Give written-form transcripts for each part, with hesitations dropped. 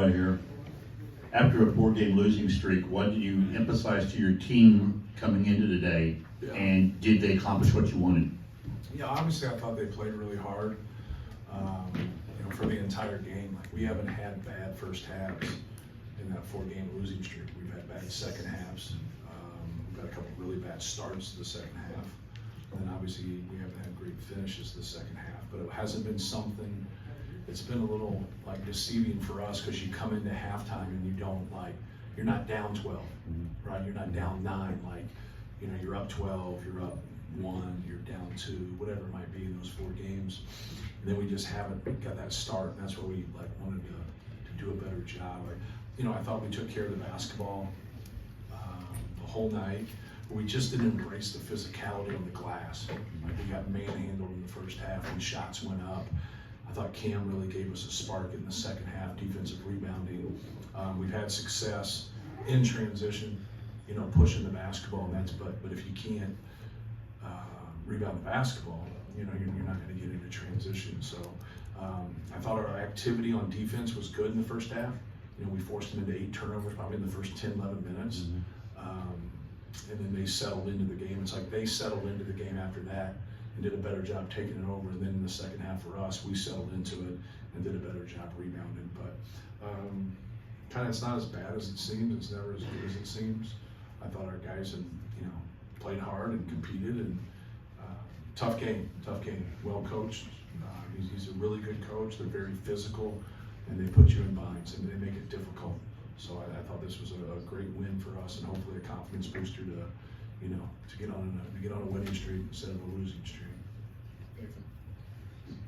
right here. After a 4-game losing streak, what did you emphasize to your team coming into today, and did they accomplish what you wanted? Yeah, obviously I thought they played really hard. For the entire game, like we haven't had bad first halves in that 4-game losing streak. We've had bad second halves. We've had a couple really bad starts to the second half, and then obviously we haven't had great finishes the second half. But it hasn't been something. It's been a little like deceiving for us because you come into halftime and you don't you're not down 12, right? You're not down 9, you're up 12, you're up 1, you're down 2, whatever it might be in those 4 games. And then we just haven't got that start, and that's where we wanted to do a better job. I thought we took care of the basketball the whole night, but we just didn't embrace the physicality on the glass. We got manhandled in the first half and shots went up. I thought Cam really gave us a spark in the second half, defensive rebounding. We've had success in transition, pushing the basketball, and but if you can't rebound the basketball, you're not going to get into transition. So I thought our activity on defense was good in the first half. We forced them into 8 turnovers probably in the first 10, 11 minutes. And then they settled into the game. It's like they settled into the game after that and did a better job taking it over. And then in the second half for us, we settled into it and did a better job rebounding. But it's not as bad as it seems. It's never as good as it seems. I thought our guys had, played hard and competed, and tough game, well coached. He's a really good coach. They're very physical, and they put you in binds and they make it difficult. So I thought this was a great win for us, and hopefully a confidence booster to get on a winning streak instead of a losing streak.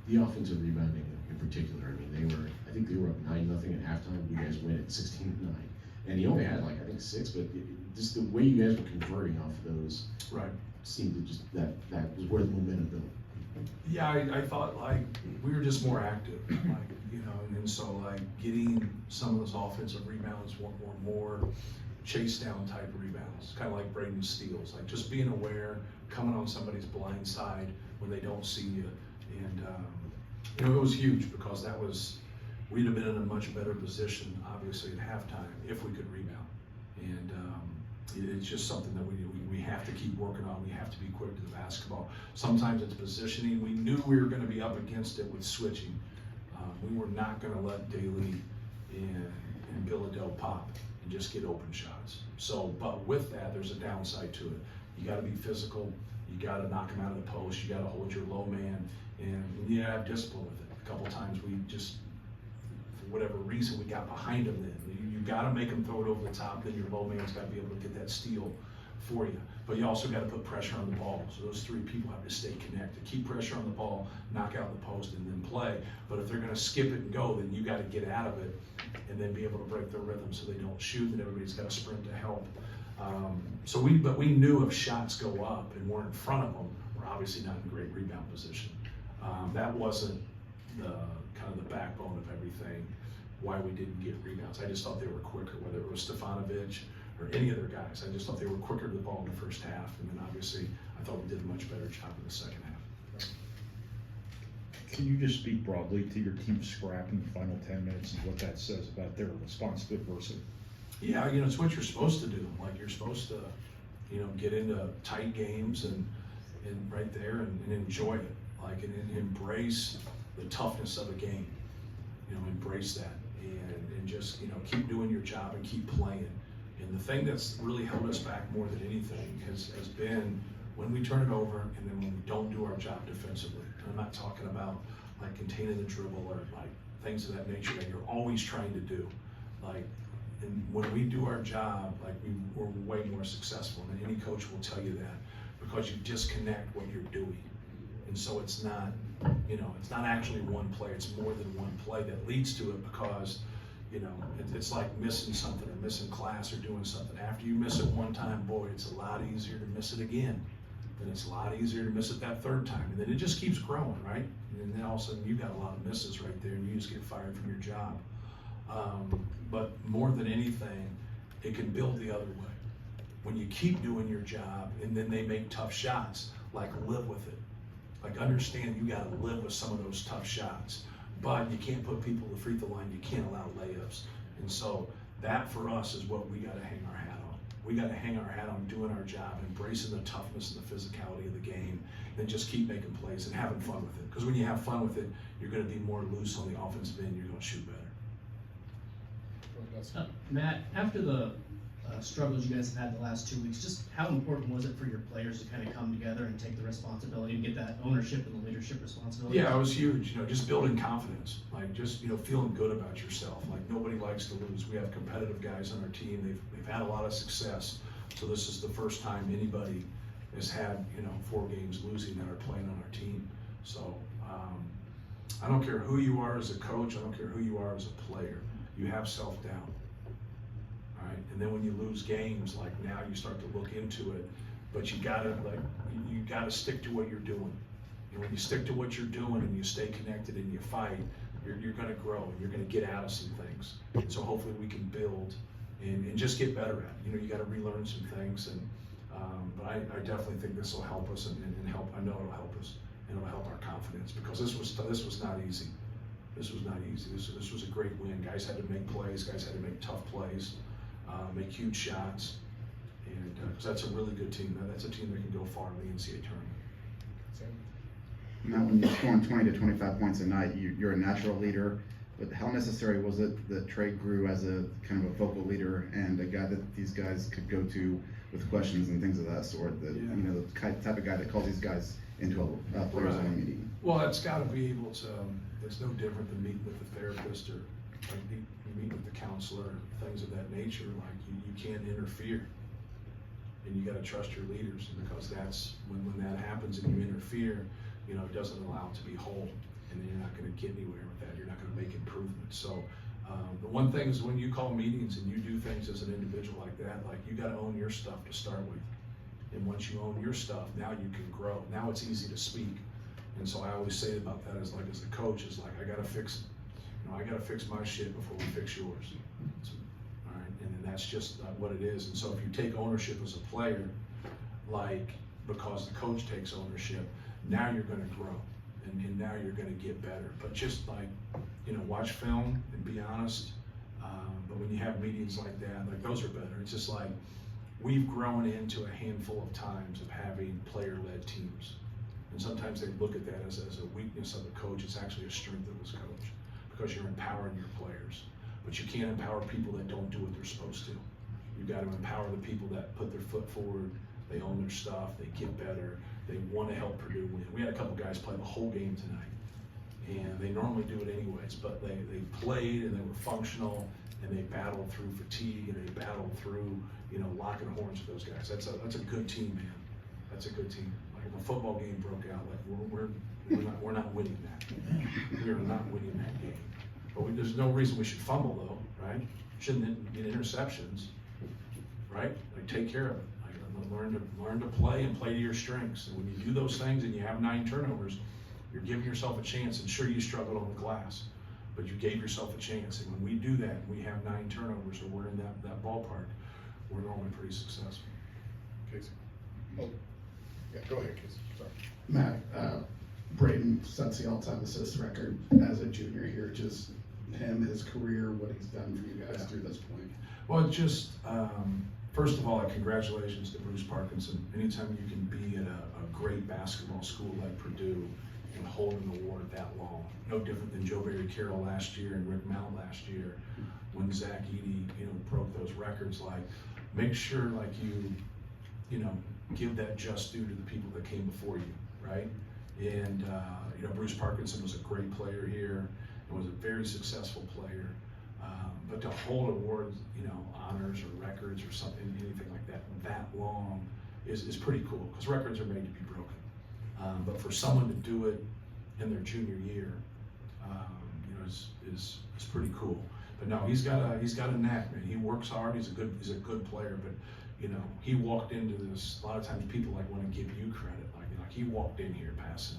The offensive rebounding in particular, I think they were up 9-0 at halftime. You guys win at 16-9, and he only had 6, but just the way you guys were converting off of those, right, seemed to just that was where the momentum built. Yeah, I thought we were just more active, and so getting some of those offensive rebounds were more chase down type rebounds, kind of like Braden Steele's, just being aware, coming on somebody's blind side when they don't see you, and it was huge because we'd have been in a much better position, obviously at halftime, if we could rebound, and it's just something that we have to keep working on. We have to be quick to the basketball. Sometimes it's positioning. We knew we were going to be up against it with switching. We were not going to let Daly and Billadell pop and just get open shots. So, but with that, there's a downside to it. You got to be physical. You got to knock them out of the post. You got to hold your low man, and you got to have discipline with it. A couple times we just, for whatever reason, we got behind them. Then you got to make them throw it over the top. Then your low man's got to be able to get that steal for you. But you also got to put pressure on the ball. So those 3 people have to stay connected. Keep pressure on the ball, knock out the post, and then play. But if they're going to skip it and go, then you got to get out of it and then be able to break their rhythm so they don't shoot, and everybody's got to sprint to help. But we knew if shots go up and we're in front of them, we're obviously not in great rebound position. That wasn't the backbone of everything, why we didn't get rebounds. I just thought they were quicker, whether it was Stefanovic or any other guys. I just thought they were quicker to the ball in the first half, and then obviously I thought we did a much better job in the second half. Can you just speak broadly to your team scrap in the final 10 minutes and what that says about their response to adversity? Yeah, it's what you're supposed to do. You're supposed to, get into tight games and right there and enjoy it. And embrace the toughness of a game. Embrace that and just, keep doing your job and keep playing. And the thing that's really held us back more than anything has been when we turn it over and then when we don't do our job defensively. And I'm not talking about containing the dribble or things of that nature that you're always trying to do. And when we do our job, we're way more successful. And any coach will tell you that because you disconnect what you're doing. And so it's not, it's not actually one play. It's more than one play that leads to it because, it's like missing something or missing class or doing something. After you miss it one time, boy, it's a lot easier to miss it again. Then it's a lot easier to miss it that third time. And then it just keeps growing, right? And then all of a sudden you got a lot of misses right there and you just get fired from your job. But more than anything, it can build the other way. When you keep doing your job and then they make tough shots, live with it. Understand you got to live with some of those tough shots. But you can't put people at the free throw line. You can't allow layups. And so that for us is what we got to hang our hat on. We got to hang our hat on doing our job, embracing the toughness and the physicality of the game, and just keep making plays and having fun with it. Because when you have fun with it, you're going to be more loose on the offensive end. You're going to shoot better. Matt, after the struggles you guys have had the last 2 weeks, just how important was it for your players to kind of come together and take the responsibility and get that ownership and the leadership responsibility? Yeah, it was huge. Just building confidence, like just feeling good about yourself. Like nobody likes to lose. We have competitive guys on our team. They've had a lot of success. So this is the first time anybody has had 4 games losing that are playing on our team. So I don't care who you are as a coach. I don't care who you are as a player. You have self-doubt. All right, and then when you lose games, like now you start to look into it, but you gotta stick to what you're doing. When you stick to what you're doing and you stay connected and you fight, you're gonna grow and you're gonna get out of some things. And so hopefully we can build and just get better at it. You gotta relearn some things, and but I definitely think this will help us and help. I know it'll help us and it'll help our confidence, because this was not easy. This was not easy. This was a great win. Guys had to make plays. Guys had to make tough plays, make huge shots, and because that's a really good team. That's a team that can go far in the NCAA tournament. Now, when you're scoring 20 to 25 points a night, you're a natural leader. But how necessary was it that Trey grew as a kind of a vocal leader and a guy that these guys could go to with questions and things of that sort? That the type of guy that calls these guys into a players only meeting. Well, it's got to be able to. It's no different than meeting with a therapist or like meeting with a counselor, things of that nature. Like you can't interfere, and you got to trust your leaders, because that's when that happens and you interfere, it doesn't allow it to be whole, and then you're not going to get anywhere with that. You're not going to make improvements. So the one thing is, when you call meetings and you do things as an individual like that, like you got to own your stuff to start with. And once you own your stuff, now you can grow. Now it's easy to speak. And so I always say about that as a coach is like, I got to fix, I got to fix my shit before we fix yours. So, all right, and then that's just what it is. And so if you take ownership as a player, because the coach takes ownership, now you're going to grow, and now you're going to get better. But just watch film and be honest. But when you have meetings like that, those are better. It's just like, we've grown into a handful of times of having player-led teams. And sometimes they look at that as a weakness of a coach. It's actually a strength of his coach, because you're empowering your players. But you can't empower people that don't do what they're supposed to. You've got to empower the people that put their foot forward, they own their stuff, they get better, they want to help Purdue win. We had a couple guys play the whole game tonight, and they normally do it anyways, but they played and they were functional, and they battled through fatigue, and they battled through locking horns with those guys. That's a good team, man. That's a good team. Like if a football game broke out, we're not winning that. We are not winning that game. But there's no reason we should fumble though, right? Shouldn't get interceptions, right? Take care of it. Learn to play and play to your strengths. And when you do those things and you have 9 turnovers, you're giving yourself a chance. And sure, you struggled on the glass, but you gave yourself a chance. And when we do that, we have 9 turnovers, or we're in that ballpark, we're normally pretty successful. Casey. Oh, yeah, go ahead, Casey. Sorry. Matt, Braden sets the all-time assist record as a junior here. Just him, his career, what he's done for you guys through this point. Well, first of all, congratulations to Bruce Parkinson. Anytime you can be at a great basketball school like Purdue and hold an award that long, no different than Joe Barry Carroll last year and Rick Mount last year, when Zach Edey, broke those records. Make sure you give that just due to the people that came before you, right? And Bruce Parkinson was a great player here and was a very successful player. But to hold awards, honors or records or something, anything like that long is pretty cool, because records are made to be broken. But for someone to do it in their junior year, is pretty cool. But no, he's got a knack, man. He works hard. He's a good player. But he walked into this. A lot of times people want to give you credit. Like he walked in here passing.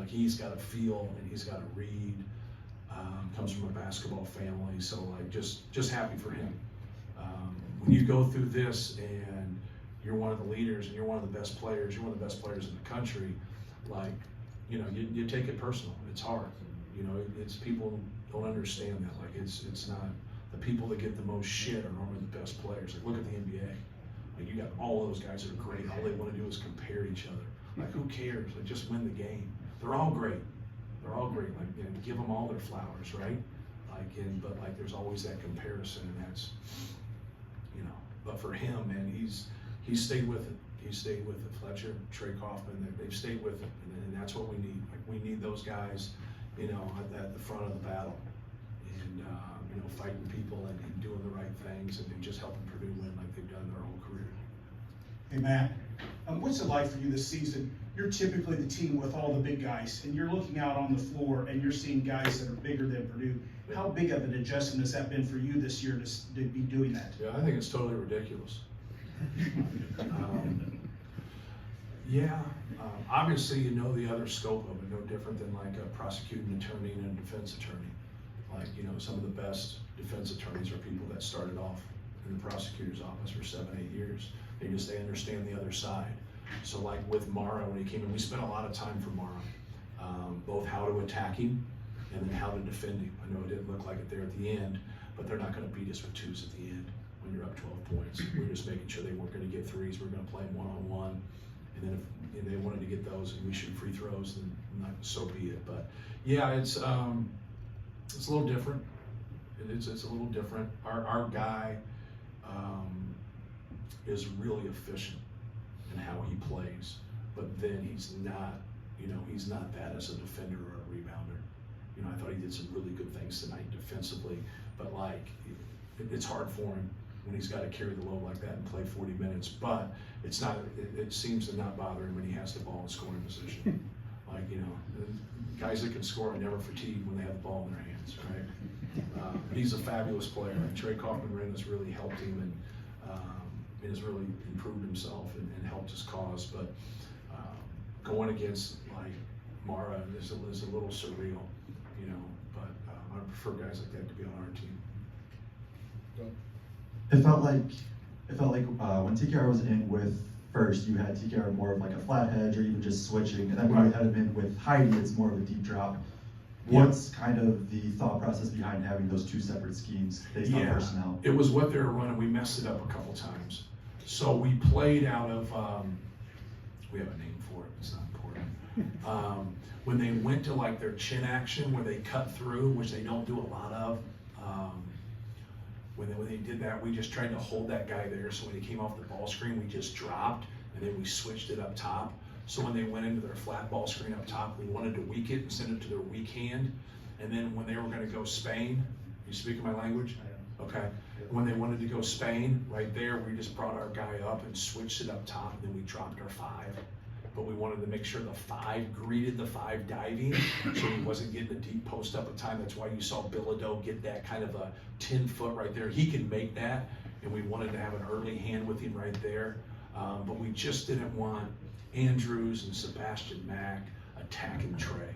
He's got a feel and he's got a read. Comes from a basketball family, so just happy for him. When you go through this and you're one of the leaders and you're one of the best players, you're one of the best players in the country, you take it personal. It's hard. It's people don't understand that. It's not the people that get the most shit are normally the best players. Like, look at the NBA. Like, you got all those guys that are great. All they want to do is compare each other. Like, who cares? Like, just win the game. They're all great. They're all great. Like, you know, give them all their flowers, right? Like, but like, there's always that comparison, and that's, you know. But for him, man, he's stayed with it. He stayed with it. Fletcher, Trey Kaufman, they've stayed with it, and that's what we need. Like, we need those guys, you know, at the front of the battle, and you know, fighting people and doing the right things, and just helping Purdue win like they've done their whole career. Hey, Matt, what's it like for you this season? You're typically the team with all the big guys, and you're looking out on the floor and you're seeing guys that are bigger than Purdue. How big of an adjustment has that been for you this year to be doing that? Yeah, I think it's totally ridiculous. Obviously, you know the other scope of it, no different than like a prosecuting attorney and a defense attorney. Like, you know, some of the best defense attorneys are people that started off in the prosecutor's office for 7-8 years. They understand the other side. So like with Mara, when he came in, we spent a lot of time for Mara, both how to attack him and then how to defend him. I know it didn't look like it there at the end, but they're not going to beat us with twos at the end when you're up 12 points. We're just making sure they weren't going to get threes. We're going to play them one-on-one. And then if they wanted to get those and we shoot free throws, then so be it. But yeah, it's a little different. It's a little different. Our guy is really efficient in how he plays, but then he's not that as a defender or a rebounder. You know, I thought he did some really good things tonight defensively, but like it's hard for him when he's got to carry the load like that and play 40 minutes. But it's not. It seems to not bother him when he has the ball in scoring position. Like, you know, guys that can score are never fatigued when they have the ball in their hands, right? He's a fabulous player. Trey Kaufman has really helped him and has really improved himself and helped his cause. But going against like Mara is a little surreal, you know. But I prefer guys like that to be on our team. It felt like when TKR was in with first, you had TKR more of like a flat hedge or even just switching, and then when you had him in with Heidi, it's more of a deep drop. What's kind of the thought process behind having those two separate schemes based on personnel? It was what they were running. We messed it up a couple times. So we played out of, we have a name for it, it's not important. When they went to like their chin action where they cut through, which they don't do a lot of, when they did that, we just tried to hold that guy there. So when he came off the ball screen, we just dropped, and then we switched it up top. So when they went into their flat ball screen up top, we wanted to weak it and send it to their weak hand. And then when they were going to go Spain, you speaking my language? Okay. When they wanted to go Spain, right there, we just brought our guy up and switched it up top, and then we dropped our 5. But we wanted to make sure the 5 greeted the 5 diving, so he wasn't getting a deep post up a time. That's why you saw Bilodeau get that kind of a 10-foot right there. He can make that, and we wanted to have an early hand with him right there. But we just didn't want Andrews and Sebastian Mack attacking Trey.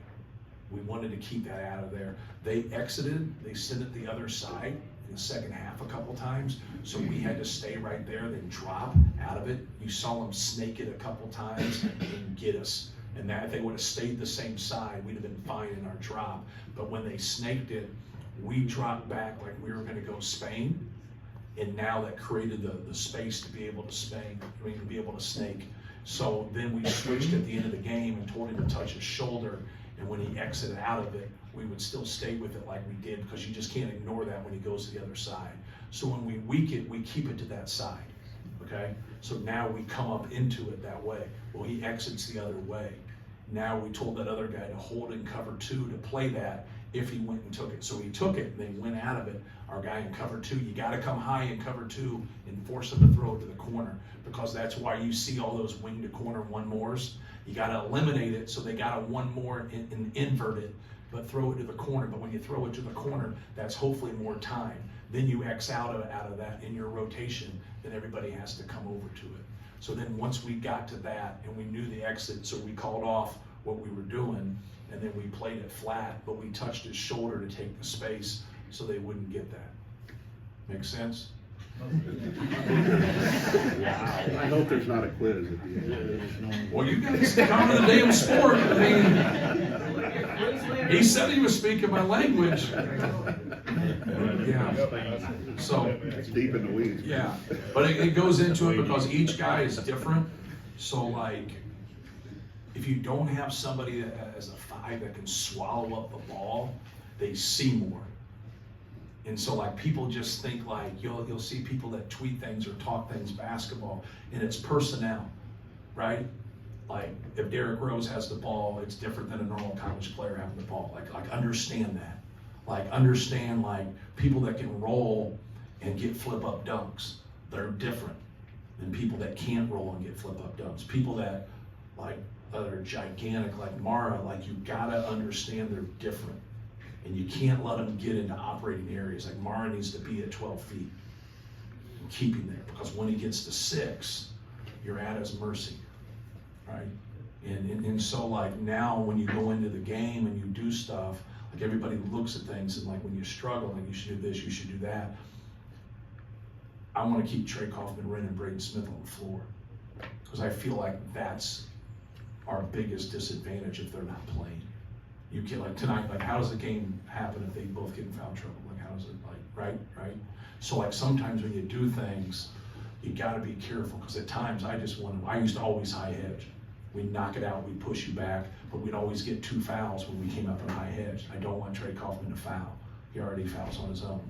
We wanted to keep that out of there. They exited, they sent it the other side in the second half a couple times, so we had to stay right there, then drop out of it. You saw them snake it a couple times and get us. And that if they would have stayed the same side, we'd have been fine in our drop. But when they snaked it, we dropped back like we were going to go Spain, and now that created the space to be able to to be able to snake. So then we switched at the end of the game and told him to touch his shoulder, and when he exited out of it, we would still stay with it like we did, because you just can't ignore that when he goes to the other side. So when we weak it, we keep it to that side, okay? So now we come up into it that way. Well, he exits the other way. Now we told that other guy to hold in cover 2 to play that if he went and took it. So he took it and they went out of it. Our guy in cover 2, you got to come high in cover 2 and force him to throw it to the corner, because that's why you see all those wing to corner 1-mores. You got to eliminate it, so they got to 1-more and invert it, but throw it to the corner. But when you throw it to the corner, that's hopefully more time. Then you X out of that in your rotation, then everybody has to come over to it. So then once we got to that and we knew the exit, so we called off what we were doing, and then we played it flat, but we touched his shoulder to take the space so they wouldn't get that. Make sense? I hope there's not a quiz at the end. Well, you guys come to the damn sport. I mean, He said he was speaking my language. Yeah. So, It's deep in the weeds. yeah, but it goes into it because each guy is different. So like, if you don't have somebody that has a 5 that can swallow up the ball, they see more. And so like people just think like, you'll see people that tweet things or talk things basketball, and it's personnel, right? Like if Derrick Rose has the ball, it's different than a normal college player having the ball. Like understand that. Like understand like people that can roll and get flip up dunks, they're different than people that can't roll and get flip up dunks. People that like are gigantic like Mara, like you gotta understand they're different. And you can't let them get into operating areas. Like Mara needs to be at 12 feet and keep him there, because when he gets to 6, you're at his mercy, right? And so like now when you go into the game and you do stuff, like everybody looks at things and like when you struggle, like you should do this, you should do that. I want to keep Trey Kaufman, Ren, and Braden Smith on the floor, because I feel like that's our biggest disadvantage if they're not playing. You can like tonight, like how does the game happen if they both get in foul trouble? Like how does it like, right? So like sometimes when you do things, you gotta be careful, because at times I used to always high hedge. We'd knock it out, we'd push you back, but we'd always get 2 fouls when we came up in high hedge. I don't want Trey Kaufman to foul. He already fouls on his own,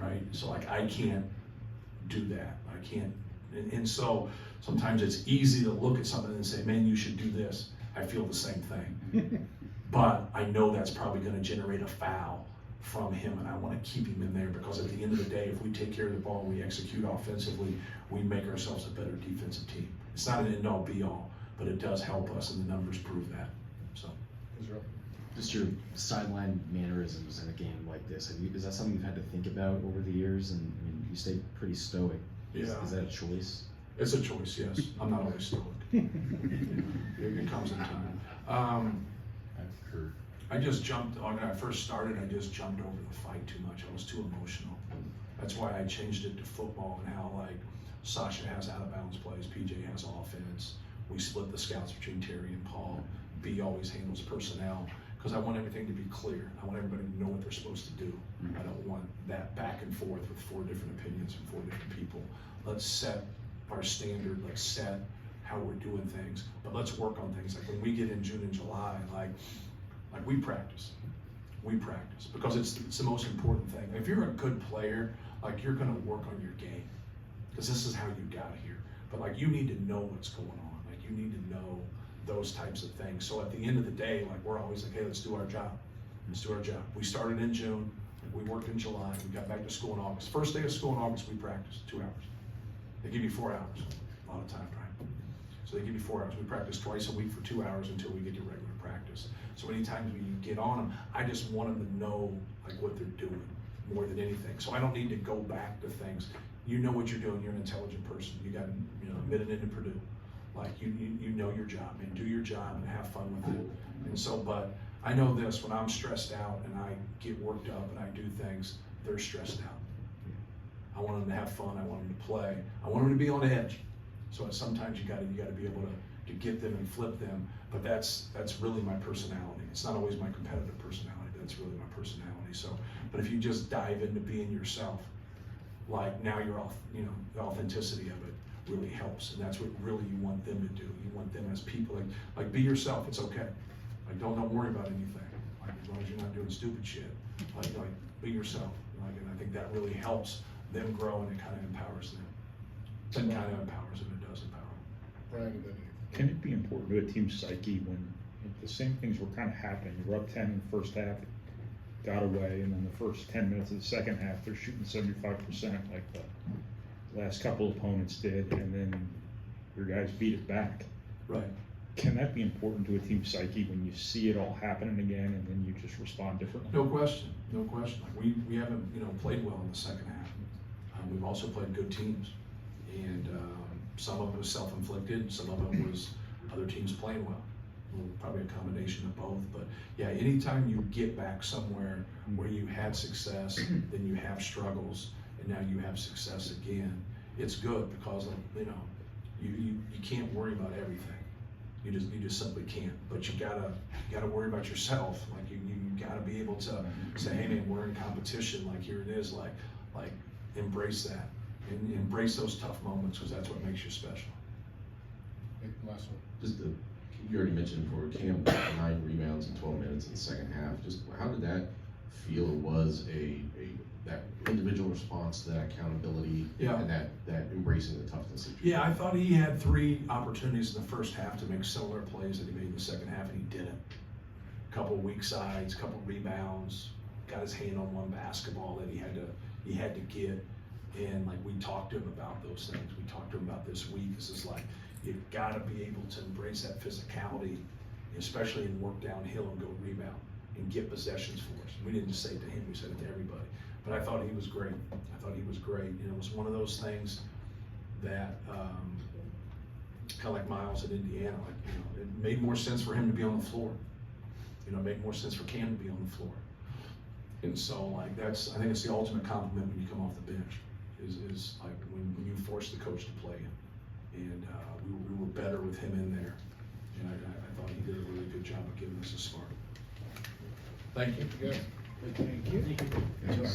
right? So like I can't do that. I can't, and so sometimes it's easy to look at something and say, man, you should do this. I feel the same thing. But I know that's probably going to generate a foul from him, and I want to keep him in there, because at the end of the day, if we take care of the ball and we execute offensively, we make ourselves a better defensive team. It's not an end-all be-all, but it does help us, and the numbers prove that. So, Just your sideline mannerisms in a game like this. Is that something you've had to think about over the years? And I mean, you stay pretty stoic. Is that a choice? it's a choice, yes. I'm not always stoic. It comes in time. I just jumped, when I first started, I just jumped over the fight too much. I was too emotional. That's why I changed it to football, and how like Sasha has out of bounds plays, PJ has offense. We split the scouts between Terry and Paul. B always handles personnel, because I want everything to be clear. I want everybody to know what they're supposed to do. I don't want that back and forth with 4 different opinions from 4 different people. Let's set our standard, let's set how we're doing things, but let's work on things. Like when we get in June and July, like we practice, because it's the most important thing. If you're a good player, like you're gonna work on your game, because this is how you got here. But like you need to know what's going on. Like you need to know those types of things. So at the end of the day, like we're always like, hey, let's do our job. Let's do our job. We started in June, we worked in July, we got back to school in August. First day of school in August, we practiced 2 hours. They give you 4 hours, a lot of time, right? So they give you 4 hours. We practice twice a week for 2 hours until we get to regular practice. So anytime we get on them, I just want them to know like what they're doing more than anything. So I don't need to go back to things. You know what you're doing. You're an intelligent person. You got a minute into Purdue. Like you know your job, and do your job and have fun with it. And so, but I know this, when I'm stressed out and I get worked up and I do things, they're stressed out. I want them to have fun. I want them to play. I want them to be on edge. So sometimes you got to be able to get them and flip them. But that's really my personality. It's not always my competitive personality, but it's really my personality. So, but if you just dive into being yourself, like now you're off, the authenticity of it really helps, and that's what really you want them to do. You want them as people, like be yourself. It's okay. Like don't worry about anything. Like as long as you're not doing stupid shit. Like be yourself. Like, and I think that really helps them grow, and it kind of empowers them. It kind of empowers them. It does empower them. Brian, Can it be important to a team's psyche when the same things were kind of happening? You were up 10 in the first half, got away, and then the first 10 minutes of the second half, they're shooting 75% like the last couple opponents did, and then your guys beat it back. Right. Can that be important to a team's psyche when you see it all happening again, and then you just respond differently? No question. Like we haven't played well in the second half. We've also played good teams, and some of it was self-inflicted, some of it was other teams playing well. Probably a combination of both, but yeah, anytime you get back somewhere where you had success, then you have struggles, and now you have success again, it's good, because you can't worry about everything. You just simply can't. But you gotta worry about yourself. Like you gotta be able to say, hey man, we're in competition. Like here it is. Like embrace that and embrace those tough moments because that's what makes you special. Okay, last one. Just you already mentioned before, Cam, 9 rebounds in 12 minutes in the second half. Just how did that feel? Was that individual response to that accountability Yeah. and that embracing the toughness that you Yeah, I thought he had 3 opportunities in the first half to make similar plays that he made in the second half, and he didn't. Couple weak sides, couple rebounds, got his hand on one basketball that he had to get. And like we talked to him about those things. We talked to him about this week. It's just like you've got to be able to embrace that physicality, especially in work downhill and go rebound and get possessions for us. We didn't just say it to him; we said it to everybody. But I thought he was great. And it was one of those things that kind of like Miles in Indiana. Like it made more sense for him to be on the floor. It made more sense for Cam to be on the floor. And so like I think it's the ultimate compliment when you come off the bench. Is like when you force the coach to play him. And we were better with him in there. And I thought he did a really good job of giving us a spark. Thank you. Good. Thank you. Thank you. Yeah.